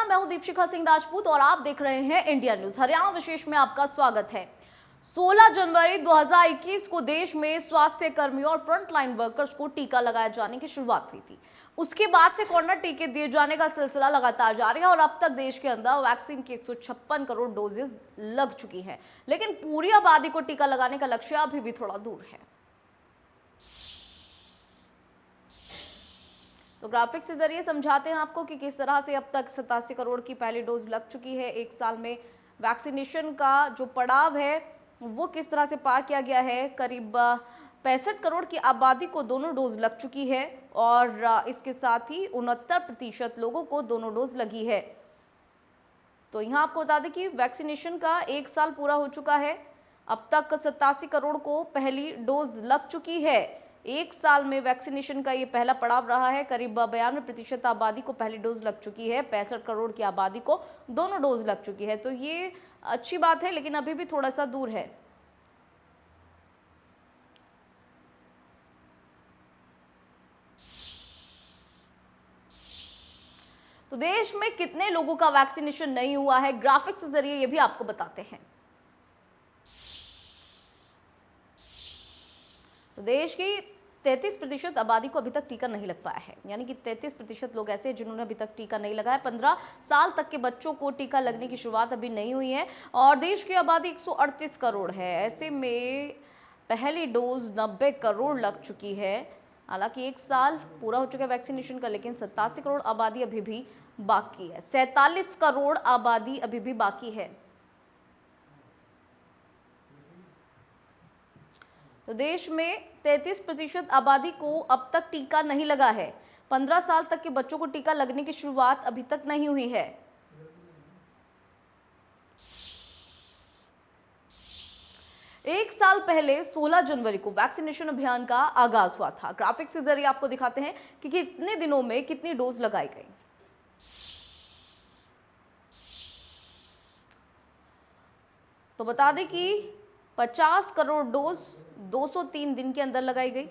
मैं हूं दीपशिखा सिंह राजपूत और आप देख रहे हैं इंडिया न्यूज हरियाणा विशेष में आपका स्वागत है। 16 जनवरी 2021 को देश में स्वास्थ्य कर्मियों और फ्रंटलाइन वर्कर्स को टीका लगाए जाने की शुरुआत हुई थी। उसके बाद से कोरोना टीके दिए जाने का सिलसिला लगातार जारी है और अब तक देश के अंदर वैक्सीन की 156 करोड़ डोजेज लग चुकी हैं, लेकिन पूरी आबादी को टीका लगाने का लक्ष्य अभी भी थोड़ा दूर है। तो ग्राफिक्स के जरिए समझाते हैं आपको कि किस तरह से अब तक 87 करोड़ की पहली डोज लग चुकी है। एक साल में वैक्सीनेशन का जो पड़ाव है वो किस तरह से पार किया गया है। करीब 65 करोड़ की आबादी को दोनों डोज लग चुकी है और इसके साथ ही 69% लोगों को दोनों डोज लगी है। तो यहाँ आपको बता दें कि वैक्सीनेशन का एक साल पूरा हो चुका है। अब तक 87 करोड़ को पहली डोज लग चुकी है। एक साल में वैक्सीनेशन का ये पहला पड़ाव रहा है। करीब 92% आबादी को पहली डोज लग चुकी है। 65 करोड़ की आबादी को दोनों डोज लग चुकी है। तो ये अच्छी बात है, लेकिन अभी भी थोड़ा सा दूर है। तो देश में कितने लोगों का वैक्सीनेशन नहीं हुआ है, ग्राफिक्स के जरिए ये भी आपको बताते हैं। तो देश की 33% आबादी को अभी तक टीका नहीं लग पाया है, यानी कि 33% लोग ऐसे हैं जिन्होंने अभी तक टीका नहीं लगाया। 15 साल तक के बच्चों को टीका लगने की शुरुआत अभी नहीं हुई है और देश की आबादी 138 करोड़ है। ऐसे में पहली डोज 90 करोड़ लग चुकी है। हालांकि एक साल पूरा हो चुका है वैक्सीनेशन का, लेकिन 87 करोड़ आबादी अभी भी बाकी है। 47 करोड़ आबादी अभी भी बाकी है। तो देश में 33% आबादी को अब तक टीका नहीं लगा है। 15 साल तक के बच्चों को टीका लगने की शुरुआत अभी तक नहीं हुई है। एक साल पहले 16 जनवरी को वैक्सीनेशन अभियान का आगाज हुआ था। ग्राफिक्स के जरिए आपको दिखाते हैं कि कितने दिनों में कितनी डोज लगाई गई। तो बता दें कि 50 करोड़ डोज 203 दिन के अंदर लगाई गई।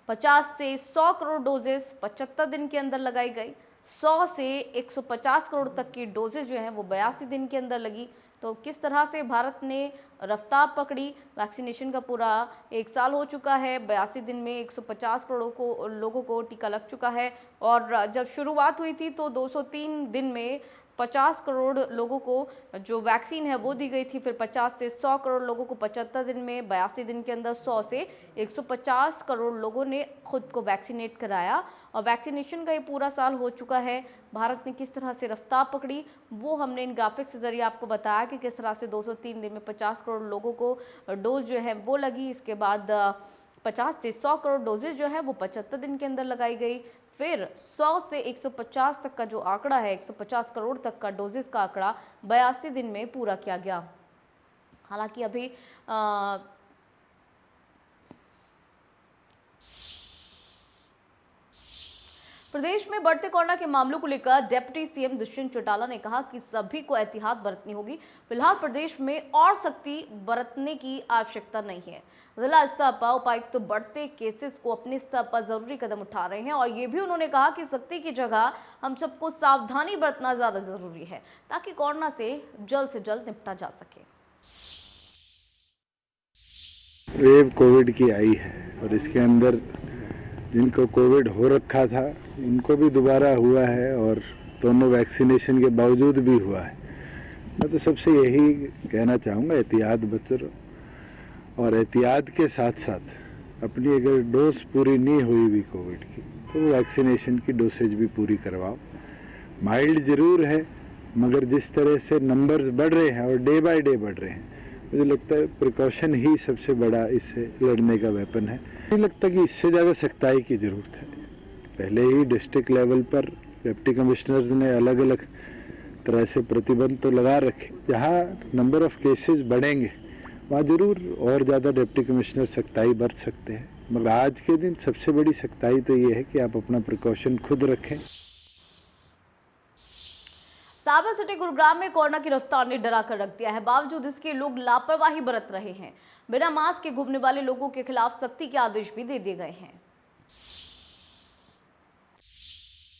50 से 100 करोड़ डोजेस 75 दिन के अंदर लगाई गई। 100 से 150 करोड़ तक की डोजेज जो हैं वो 82 दिन के अंदर लगी। तो किस तरह से भारत ने रफ्तार पकड़ी। वैक्सीनेशन का पूरा एक साल हो चुका है। 82 दिन में 150 करोड़ लोगों को टीका लग चुका है और जब शुरुआत हुई थी तो 203 दिन में 50 करोड़ लोगों को जो वैक्सीन है वो दी गई थी। फिर 50 से 100 करोड़ लोगों को 75 दिन में, 82 दिन के अंदर 100 से 150 करोड़ लोगों ने खुद को वैक्सीनेट कराया और वैक्सीनेशन का ये पूरा साल हो चुका है। भारत ने किस तरह से रफ्तार पकड़ी वो हमने इन ग्राफिक्स के जरिए आपको बताया कि किस तरह से 203 दिन में 50 करोड़ लोगों को डोज जो है वो लगी। इसके बाद 50 से 100 करोड़ डोजेज जो है वो 75 दिन के अंदर लगाई गई। फिर 100 से 150 तक का जो आंकड़ा है, 150 करोड़ तक का डोजेस का आंकड़ा 82 दिन में पूरा किया गया। हालांकि अभी प्रदेश में बढ़ते कोरोना के मामलों को लेकर डिप्टी सीएम दुष्यंत चौटाला ने कहा कि सभी को एहतियात बरतनी होगी। फिलहाल प्रदेश में और सख्ती बरतने की आवश्यकता नहीं है। जिला स्तर पर उपायुक्त तो बढ़ते केसेस को अपने स्तर पर जरूरी कदम उठा रहे हैं और ये भी उन्होंने कहा कि सख्ती की जगह हम सबको सावधानी बरतना ज्यादा जरूरी है ताकि कोरोना से जल्द निपटा जा सके। वेव कोविड की आई है और इसके अंदर जिनको कोविड हो रखा था उनको भी दोबारा हुआ है और दोनों वैक्सीनेशन के बावजूद भी हुआ है। मैं तो सबसे यही कहना चाहूँगा, एहतियात बरतो और एहतियात के साथ साथ अपनी अगर डोज पूरी नहीं हुई भी कोविड की तो वैक्सीनेशन की डोसेज भी पूरी करवाओ। माइल्ड ज़रूर है मगर जिस तरह से नंबर्स बढ़ रहे हैं और डे बाय डे बढ़ रहे हैं, मुझे लगता है प्रिकॉशन ही सबसे बड़ा इससे लड़ने का वेपन है। मुझे लगता है कि इससे ज़्यादा सख्ताई की ज़रूरत है। पहले ही डिस्ट्रिक्ट लेवल पर डिप्टी कमिश्नर्स ने अलग अलग तरह से प्रतिबंध तो लगा रखे। जहाँ नंबर ऑफ केसेस बढ़ेंगे वहाँ ज़रूर और ज़्यादा डिप्टी कमिश्नर सख्ताई बरत सकते हैं, मगर आज के दिन सबसे बड़ी सख्ताई तो ये है कि आप अपना प्रिकॉशन खुद रखें। साइबर सिटी गुरुग्राम में कोरोना की रफ्तार ने डरा कर रख दिया है। बावजूद इसके लोग लापरवाही बरत रहे हैं। बिना मास्क के घूमने वाले लोगों के खिलाफ सख्ती के आदेश भी दे दिए गए हैं।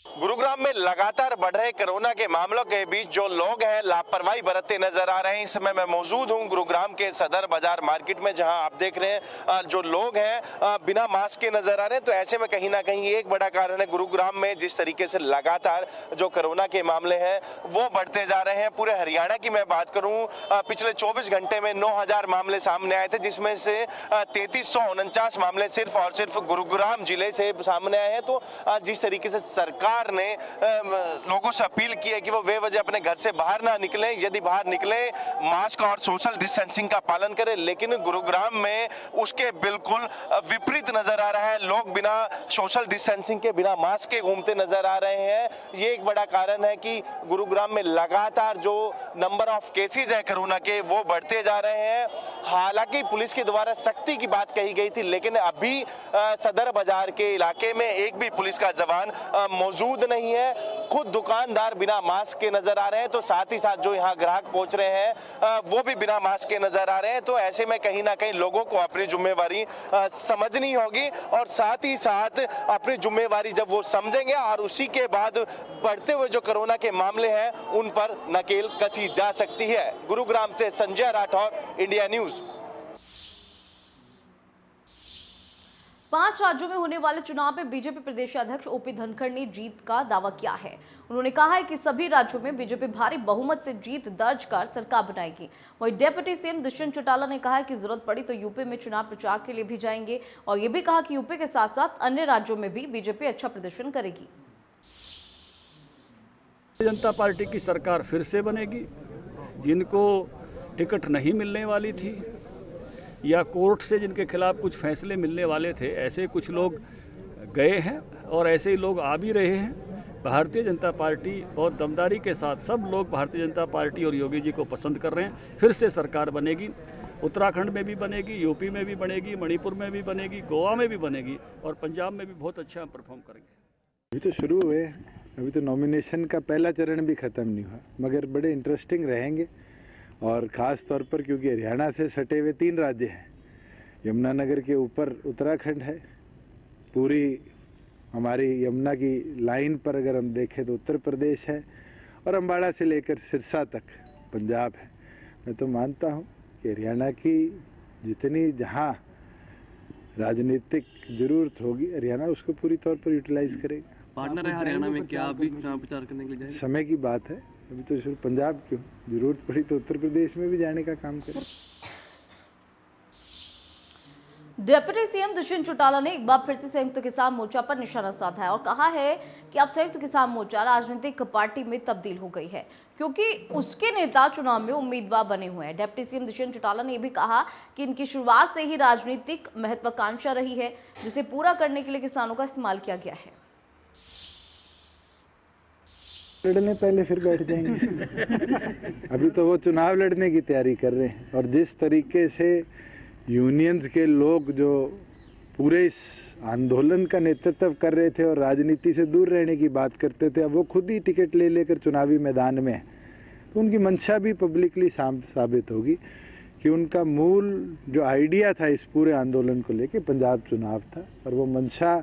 गुरुग्राम में लगातार बढ़ रहे कोरोना के मामलों के बीच जो लोग हैं लापरवाही बरतते नजर आ रहे हैं। इस समय मैं मौजूद हूं गुरुग्राम के सदर बाजार मार्केट में, जहां आप देख रहे हैं जो लोग हैं बिना मास्क के नजर आ रहे हैं। तो ऐसे में कहीं ना कहीं एक बड़ा कारण है गुरुग्राम में जिस तरीके से लगातार जो कोरोना के मामले हैं वो बढ़ते जा रहे हैं। पूरे हरियाणा की मैं बात करूं, पिछले 24 घंटे में 9,000 मामले सामने आए थे, जिसमें से 3349 मामले सिर्फ और सिर्फ गुरुग्राम जिले से सामने आए हैं। तो जिस तरीके से सरकार ने लोगों से अपील की है कि वो बेवजह अपने घर से बाहर ना निकलें, यदि बाहर निकले मास्क और सोशल डिस्टेंसिंग का पालन करें, लेकिन गुरुग्राम में उसके बिल्कुल विपरीत नजर आ रहा है। लोग बिना सोशल डिस्टेंसिंग के, बिना मास्क के घूमते नजर आ रहे हैं। ये एक बड़ा कारण है कि गुरुग्राम में लगातार जो नंबर ऑफ केसेज है कोरोना के वो बढ़ते जा रहे हैं। हालांकि पुलिस के द्वारा सख्ती की बात कही गई थी, लेकिन अभी सदर बाजार के इलाके में एक भी पुलिस का जवान मौजूद नहीं है। खुद दुकानदार बिना मास्क के नजर आ रहे हैं, तो साथ ही साथ जो यहाँ ग्राहक पहुंच रहे हैं वो भी बिना मास्क के नजर आ रहे हैं। तो ऐसे में कहीं ना कहीं लोगों को अपनी जिम्मेवारी समझनी होगी, और साथ ही साथ अपनी जिम्मेवारी जब वो समझेंगे और उसी के बाद बढ़ते हुए जो कोरोना के मामले हैं उन पर नकेल कसी जा सकती है। गुरुग्राम से संजय राठौर, इंडिया न्यूज। 5 राज्यों में होने वाले चुनाव में बीजेपी प्रदेश अध्यक्ष ओपी धनखड़ ने जीत का दावा किया है। उन्होंने कहा है कि सभी राज्यों में बीजेपी भारी बहुमत से जीत दर्ज कर सरकार बनाएगी। वहीं डिप्टी सीएम दुष्यंत चौटाला ने कहा है कि जरूरत पड़ी तो यूपी में चुनाव प्रचार के लिए भी जाएंगे, और ये भी कहा कि यूपी के साथ साथ अन्य राज्यों में भी बीजेपी अच्छा प्रदर्शन करेगी। जनता पार्टी की सरकार फिर से बनेगी। जिनको टिकट नहीं मिलने वाली थी या कोर्ट से जिनके खिलाफ कुछ फैसले मिलने वाले थे, ऐसे कुछ लोग गए हैं और ऐसे ही लोग आ भी रहे हैं। भारतीय जनता पार्टी बहुत दमदारी के साथ, सब लोग भारतीय जनता पार्टी और योगी जी को पसंद कर रहे हैं। फिर से सरकार बनेगी, उत्तराखंड में भी बनेगी, यूपी में भी बनेगी, मणिपुर में भी बनेगी, गोवा में भी बनेगी, और पंजाब में भी बहुत अच्छा परफॉर्म करेंगे। अभी तो शुरू हुए, अभी तो नॉमिनेशन का पहला चरण भी ख़त्म नहीं हुआ, मगर बड़े इंटरेस्टिंग रहेंगे। और ख़ास तौर पर क्योंकि हरियाणा से सटे हुए 3 राज्य हैं, यमुनानगर के ऊपर उत्तराखंड है, पूरी हमारी यमुना की लाइन पर अगर हम देखें तो उत्तर प्रदेश है, और अम्बाड़ा से लेकर सिरसा तक पंजाब है। मैं तो मानता हूँ कि हरियाणा की जितनी जहाँ राजनीतिक ज़रूरत होगी, हरियाणा उसको पूरी तौर पर यूटिलाइज करेगा। पार्टनर है हरियाणा में, क्या अभी चुनाव प्रचार करने के लिए जाएंगे? समय की बात है, अभी तो सिर्फ पंजाब क्यों, जरूरत पड़ी तो उत्तर प्रदेश में भी जाने का काम करें। डिप्टी सीएम दुष्यंत चौटाला ने एक बार फिर से संयुक्त किसान मोर्चा पर निशाना साधा है और कहा है कि अब संयुक्त किसान मोर्चा राजनीतिक पार्टी में तब्दील हो गई है, क्योंकि उसके नेता चुनाव में उम्मीदवार बने हुए हैं। डिप्टी सीएम दुष्यंत चौटाला ने यह भी कहा कि इनकी शुरुआत से ही राजनीतिक महत्वाकांक्षा रही है, जिसे पूरा करने के लिए किसानों का इस्तेमाल किया गया है। लड़ने पहले फिर बैठ जाएंगे। अभी तो वो चुनाव लड़ने की तैयारी कर रहे हैं, और जिस तरीके से यूनियंस के लोग जो पूरे इस आंदोलन का नेतृत्व कर रहे थे और राजनीति से दूर रहने की बात करते थे, अब वो खुद ही टिकट ले लेकर चुनावी मैदान में है, तो उनकी मंशा भी पब्लिकली साबित होगी कि उनका मूल जो आइडिया था इस पूरे आंदोलन को लेकर पंजाब चुनाव था, और वो मंशा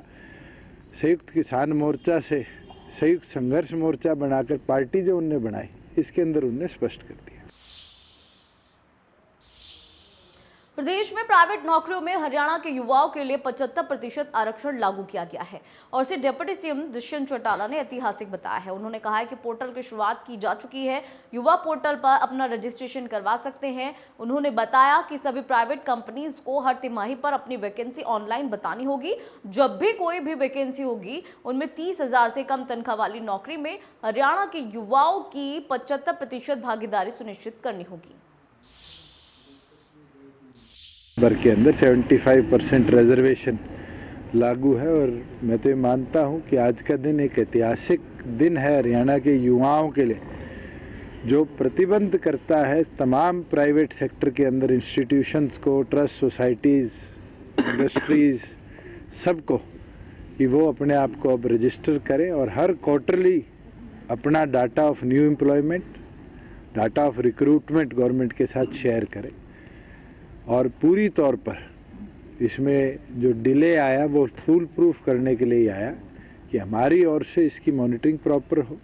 संयुक्त किसान मोर्चा से संयुक्त संघर्ष मोर्चा बनाकर पार्टी जो उनने बनाई, इसके अंदर उनने स्पष्ट कर दिया। प्रदेश में प्राइवेट नौकरियों में हरियाणा के युवाओं के लिए 75% आरक्षण लागू किया गया है, और इसे डिप्टी सीएम दुष्यंत चौटाला ने ऐतिहासिक बताया है। उन्होंने कहा है कि पोर्टल की शुरुआत की जा चुकी है, युवा पोर्टल पर अपना रजिस्ट्रेशन करवा सकते हैं। उन्होंने बताया कि सभी प्राइवेट कंपनीज को हर तिमाही पर अपनी वैकेंसी ऑनलाइन बतानी होगी। जब भी कोई भी वैकेंसी होगी, उनमें 30,000 से कम तनख्वाह वाली नौकरी में हरियाणा के युवाओं की 75% भागीदारी सुनिश्चित करनी होगी। वर्ग के अंदर 75% रिजर्वेशन लागू है, और मैं तो ये मानता हूँ कि आज का दिन एक ऐतिहासिक दिन है हरियाणा के युवाओं के लिए, जो प्रतिबंध करता है तमाम प्राइवेट सेक्टर के अंदर इंस्टीट्यूशंस को, ट्रस्ट सोसाइटीज़, इंडस्ट्रीज़, सबको, कि वो अपने आप को अब रजिस्टर करें और हर क्वार्टरली अपना data of new employment, data of recruitment government के साथ शेयर करें। और पूरी तौर पर इसमें जो डिले आया वो फुल प्रूफ करने के लिए ही आया कि हमारी ओर से इसकी मॉनिटरिंग प्रॉपर हो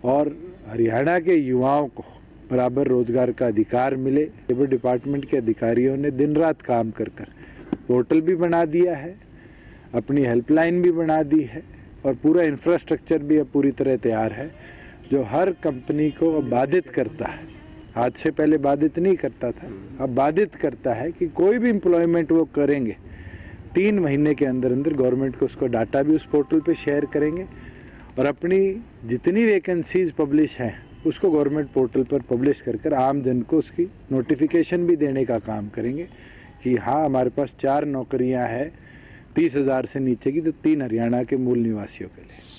और हरियाणा के युवाओं को बराबर रोजगार का अधिकार मिले। लेबर डिपार्टमेंट के अधिकारियों ने दिन रात काम कर पोर्टल भी बना दिया है, अपनी हेल्पलाइन भी बना दी है और पूरा इंफ्रास्ट्रक्चर भी अब पूरी तरह तैयार है, जो हर कंपनी को अब बाधित करता है। आज से पहले बाधित नहीं करता था, अब बाधित करता है कि कोई भी एम्प्लॉयमेंट वो करेंगे 3 महीने के अंदर अंदर गवर्नमेंट को उसको डाटा भी उस पोर्टल पे शेयर करेंगे और अपनी जितनी वैकेंसीज पब्लिश हैं उसको गवर्नमेंट पोर्टल पर पब्लिश कर आम जन को उसकी नोटिफिकेशन भी देने का काम करेंगे कि हाँ हमारे पास 4 नौकरियां हैं 30,000 से नीचे की, तो 3 हरियाणा के मूल निवासियों के लिए।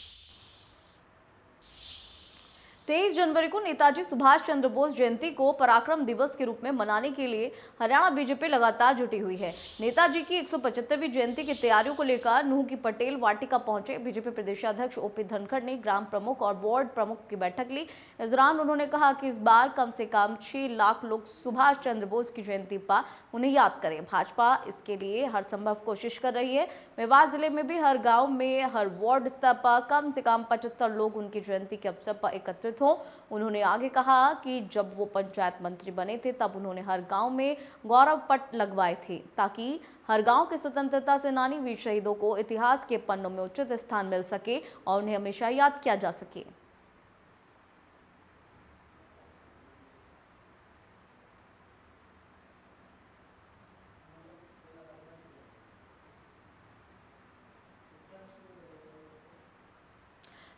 23 जनवरी को नेताजी सुभाष चंद्र बोस जयंती को पराक्रम दिवस के रूप में मनाने के लिए हरियाणा बीजेपी लगातार जुटी हुई है। नेताजी की 175वीं जयंती की तैयारियों को लेकर नूंह की पटेल वाटिका पहुंचे बीजेपी प्रदेशाध्यक्ष ओपी धनखड़ ने ग्राम प्रमुख और वार्ड प्रमुख की बैठक ली। इस दौरान उन्होंने कहा कि इस बार कम से कम 6 लाख लोग सुभाष चंद्र बोस की जयंती पर उन्हें याद करें। भाजपा इसके लिए हर संभव कोशिश कर रही है। मेवात जिले में भी हर गाँव में हर वार्ड स्तर पर कम से कम 75 लोग उनकी जयंती के अवसर पर एकत्रित हो। उन्होंने आगे कहा कि जब वो पंचायत मंत्री बने थे तब उन्होंने हर गांव में गौरव पट लगवाए थे ताकि हर गांव के स्वतंत्रता सेनानी वीर शहीदों को इतिहास के पन्नों में उचित स्थान मिल सके और उन्हें हमेशा याद किया जा सके।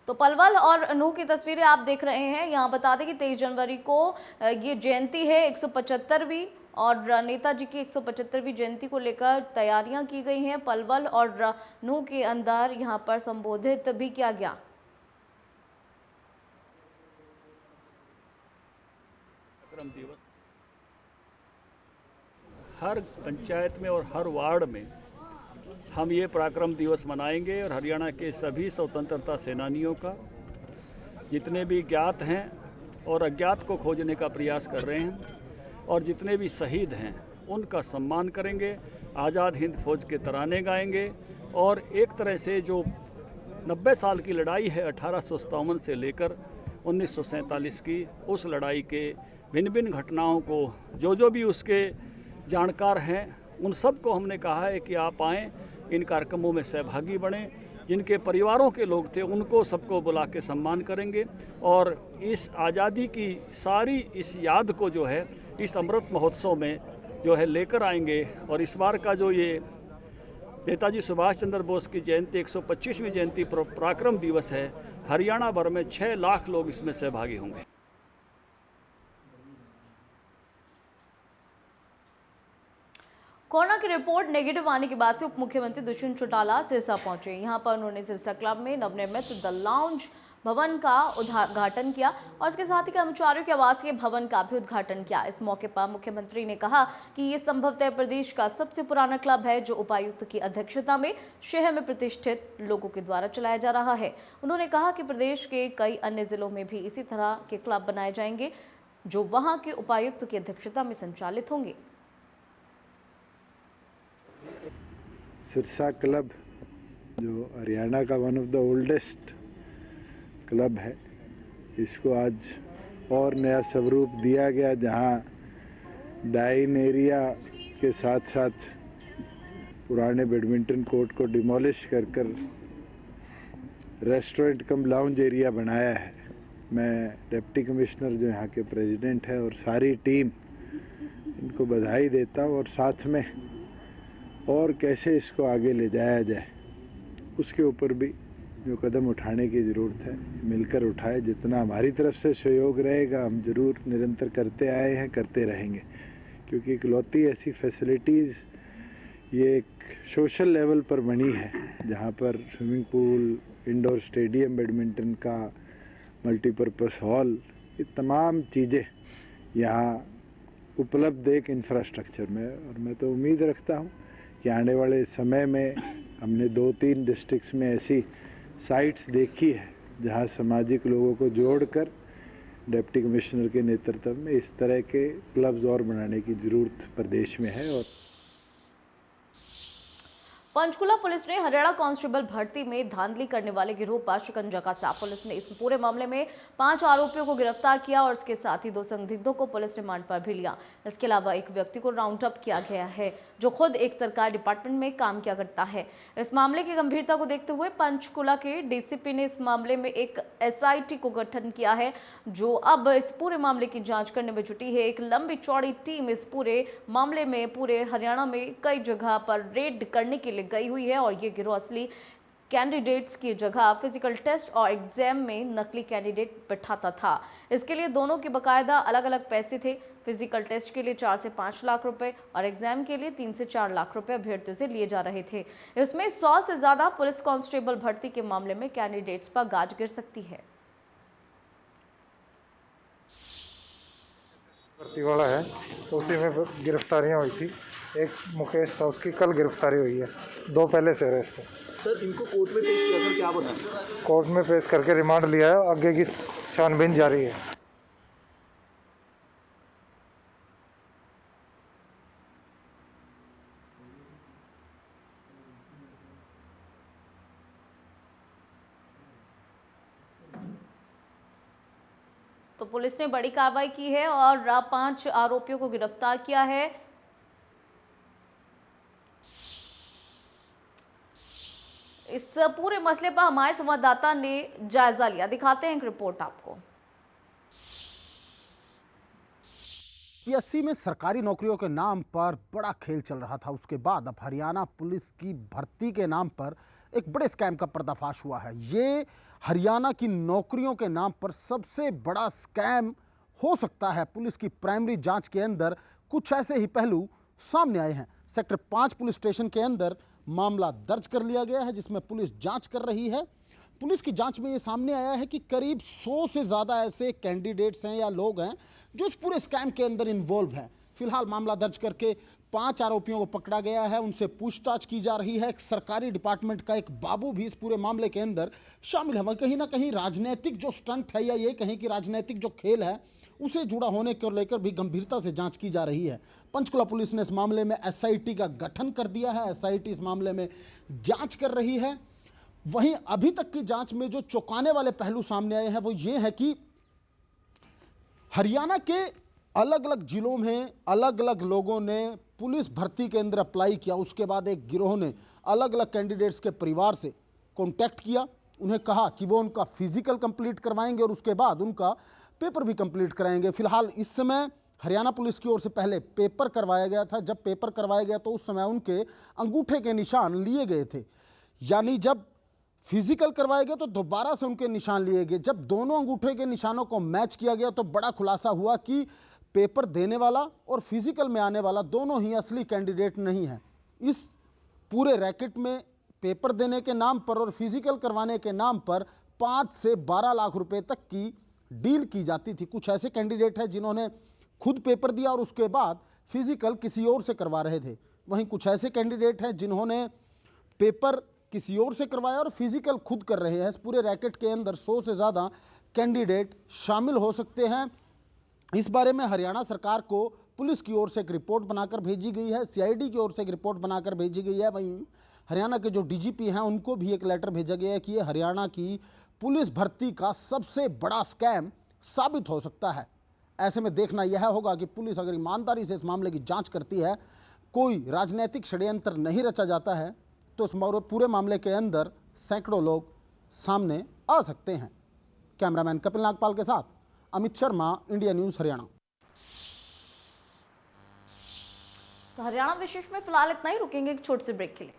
तो पलवल और नूंह की तस्वीरें आप देख रहे हैं। यहाँ बता दें कि 23 जनवरी को ये जयंती है 175वीं और नेताजी की 175वीं जयंती को लेकर तैयारियां की गई हैं। पलवल और नूंह के अंदर यहाँ पर संबोधित भी किया गया। पराक्रम दिवस हर पंचायत में और हर वार्ड में हम ये पराक्रम दिवस मनाएंगे और हरियाणा के सभी स्वतंत्रता सेनानियों का, जितने भी ज्ञात हैं और अज्ञात को खोजने का प्रयास कर रहे हैं और जितने भी शहीद हैं उनका सम्मान करेंगे। आज़ाद हिंद फौज के तराने गाएंगे और एक तरह से जो 90 साल की लड़ाई है 1857 से लेकर 1947 की, उस लड़ाई के भिन्न भिन्न घटनाओं को जो भी उसके जानकार हैं उन सबको हमने कहा है कि आप आएँ, इन कार्यक्रमों में सहभागी बने। जिनके परिवारों के लोग थे उनको सबको बुला के सम्मान करेंगे और इस आज़ादी की सारी इस याद को जो है इस अमृत महोत्सव में जो है लेकर आएंगे। और इस बार का जो ये नेताजी सुभाष चंद्र बोस की जयंती 125वीं जयंती पराक्रम दिवस है, हरियाणा भर में 6 लाख लोग इसमें सहभागी होंगे। कोरोना की रिपोर्ट नेगेटिव आने के बाद से उप मुख्यमंत्री दुष्यंत चौटाला सिरसा पहुंचे। यहां पर उन्होंने सिरसा क्लब में नवनिर्मित द लाउंज भवन का उद्घाटन किया और इसके साथ ही कर्मचारियों के आवासीय भवन का भी उद्घाटन किया। इस मौके पर मुख्यमंत्री ने कहा कि ये संभवतः प्रदेश का सबसे पुराना क्लब है जो उपायुक्त की अध्यक्षता में शहर में प्रतिष्ठित लोगों के द्वारा चलाया जा रहा है। उन्होंने कहा कि प्रदेश के कई अन्य जिलों में भी इसी तरह के क्लब बनाए जाएंगे जो वहां के उपायुक्त की अध्यक्षता में संचालित होंगे। सिरसा क्लब जो हरियाणा का one of the oldest club है, इसको आज और नया स्वरूप दिया गया, जहां डाइन एरिया के साथ साथ पुराने बैडमिंटन कोर्ट को डिमोलिश कर रेस्टोरेंट कम लाउंज एरिया बनाया है। मैं डिप्टी कमिश्नर जो यहाँ के प्रेसिडेंट है और सारी टीम, इनको बधाई देता हूँ और साथ में और कैसे इसको आगे ले जाया जाए उसके ऊपर भी जो कदम उठाने की ज़रूरत है मिलकर उठाए। जितना हमारी तरफ से सहयोग रहेगा हम ज़रूर निरंतर करते आए हैं, करते रहेंगे, क्योंकि इकलौती ऐसी फैसिलिटीज़ ये एक सोशल लेवल पर बनी है जहाँ पर swimming pool, indoor stadium badminton का, मल्टीपर्पज़ हॉल, ये तमाम चीज़ें यहाँ उपलब्ध एक इंफ्रास्ट्रक्चर में। और मैं तो उम्मीद रखता हूँ कि आने वाले समय में हमने 2-3 डिस्ट्रिक्ट्स में ऐसी साइट्स देखी है जहां सामाजिक लोगों को जोड़कर डिप्टी कमिश्नर के नेतृत्व में इस तरह के क्लब्स और बनाने की ज़रूरत प्रदेश में है। और पंचकुला पुलिस ने हरियाणा कांस्टेबल भर्ती में धांधली करने वाले गिरोह पर शिकंजा कसा। पुलिस ने इस पूरे मामले में 5 आरोपियों को गिरफ्तार किया और इसके साथ ही 2 संदिग्धों को पुलिस रिमांड पर भी लिया। इसके अलावा एक व्यक्ति को राउंड अप किया गया है जो खुद एक सरकारी डिपार्टमेंट में काम किया करता है। इस मामले की गंभीरता को देखते हुए पंचकुला के डीसीपी ने इस मामले में एक एसआईटी को गठन किया है जो अब इस पूरे मामले की जांच करने में जुटी है। एक लंबी चौड़ी टीम इस पूरे मामले में पूरे हरियाणा में कई जगह पर रेड करने के लिए गई हुई है और ये गिरोह असली कैंडिडेट्स की जगह फिजिकल टेस्ट और एग्जाम में नकली कैंडिडेट बैठाता था। इसके लिए दोनों के बकायदा अलग अलग पैसे थे। फिजिकल टेस्ट के लिए 4 से 5 लाख रुपए और एग्जाम के लिए 3 से 4 लाख रुपए अभ्यर्थियों से लिए जा रहे थे। इसमें 100 से ज्यादा पुलिस कांस्टेबल भर्ती के मामले में कैंडिडेट्स पर गाज गिर सकती है। भर्ती वाला है तो उसी में गिरफ्तारियां हुई थी। एक मुकेश था, उसकी कल गिरफ्तारी हुई है। 2 पहले से अरेस्ट है। सर इनको कोर्ट में पेश किया, सर क्या बता? कोर्ट में पेश करके रिमांड लिया है, आगे की छानबीन जारी है। तो पुलिस ने बड़ी कार्रवाई की है और 5 आरोपियों को गिरफ्तार किया है। इस पूरे मसले पर हमारे संवाददाता ने जायजा लिया, दिखाते हैं एक रिपोर्ट आपको। पीएससी में सरकारी नौकरियों के नाम पर बड़ा खेल चल रहा था। उसके बाद अब हरियाणा पुलिस की भर्ती के नाम पर एक बड़े स्कैम का पर्दाफाश हुआ है। ये हरियाणा की नौकरियों के नाम पर सबसे बड़ा स्कैम हो सकता है। पुलिस की प्राइमरी जांच के अंदर कुछ ऐसे ही पहलू सामने आए हैं। सेक्टर 5 पुलिस स्टेशन के अंदर मामला दर्ज कर लिया गया है जिसमें पुलिस जांच कर रही है। पुलिस की जांच में ये सामने आया है कि करीब 100 से ज़्यादा ऐसे कैंडिडेट्स हैं या लोग हैं जो इस पूरे स्कैम के अंदर इन्वॉल्व हैं। फिलहाल मामला दर्ज करके 5 आरोपियों को पकड़ा गया है, उनसे पूछताछ की जा रही है। एक सरकारी डिपार्टमेंट का एक बाबू भी इस पूरे मामले के अंदर शामिल है। वह कहीं ना कहीं राजनीतिक जो स्टंट है या ये कहीं कि राजनीतिक जो खेल है उसे जुड़ा होने को लेकर भी गंभीरता से जांच की जा रही है। पंचकुला पुलिस ने इस मामले में एसआईटी का गठन कर दिया है। एसआईटी इस मामले में जांच कर रही है। वहीं अभी तक की जांच में जो चौंकाने वाले पहलू सामने आए हैं वो ये है कि हरियाणा के अलग अलग जिलों में अलग अलग लोगों ने पुलिस भर्ती के अंदर अप्लाई किया। उसके बाद एक गिरोह ने अलग अलग कैंडिडेट्स के परिवार से कॉन्टैक्ट किया, उन्हें कहा कि वो उनका फिजिकल कंप्लीट करवाएंगे और उसके बाद उनका पेपर भी कंप्लीट कराएंगे। फिलहाल इस समय हरियाणा पुलिस की ओर से पहले पेपर करवाया गया था। जब पेपर करवाया गया तो उस समय उनके अंगूठे के निशान लिए गए थे, यानी जब फिजिकल करवाए गए तो दोबारा से उनके निशान लिए गए। जब दोनों अंगूठे के निशानों को मैच किया गया तो बड़ा खुलासा हुआ कि पेपर देने वाला और फिजिकल में आने वाला दोनों ही असली कैंडिडेट नहीं है। इस पूरे रैकेट में पेपर देने के नाम पर और फिजिकल करवाने के नाम पर 5 से 12 लाख रुपए तक की डील की जाती थी। कुछ ऐसे कैंडिडेट हैं जिन्होंने खुद पेपर दिया और उसके बाद फिजिकल किसी और से करवा रहे थे। वहीं कुछ ऐसे कैंडिडेट हैं जिन्होंने पेपर किसी और से करवाया और फिजिकल खुद कर रहे हैं। इस पूरे रैकेट के अंदर 100 से ज़्यादा कैंडिडेट शामिल हो सकते हैं। इस बारे में हरियाणा सरकार को पुलिस की ओर से एक रिपोर्ट बनाकर भेजी गई है, सीआईडी की ओर से एक रिपोर्ट बनाकर भेजी गई है। वहीं हरियाणा के जो डीजीपी हैं उनको भी एक लेटर भेजा गया है कि ये हरियाणा की पुलिस भर्ती का सबसे बड़ा स्कैम साबित हो सकता है। ऐसे में देखना यह होगा कि पुलिस अगर ईमानदारी से इस मामले की जांच करती है, कोई राजनीतिक षड्यंत्र नहीं रचा जाता है, तो इस पूरे मामले के अंदर सैकड़ों लोग सामने आ सकते हैं। कैमरामैन कपिल नागपाल के साथ अमित शर्मा, इंडिया न्यूज़ हरियाणा। तो हरियाणा विशेष में फिलहाल इतना ही, रुकेंगे एक छोटे से ब्रेक के लिए।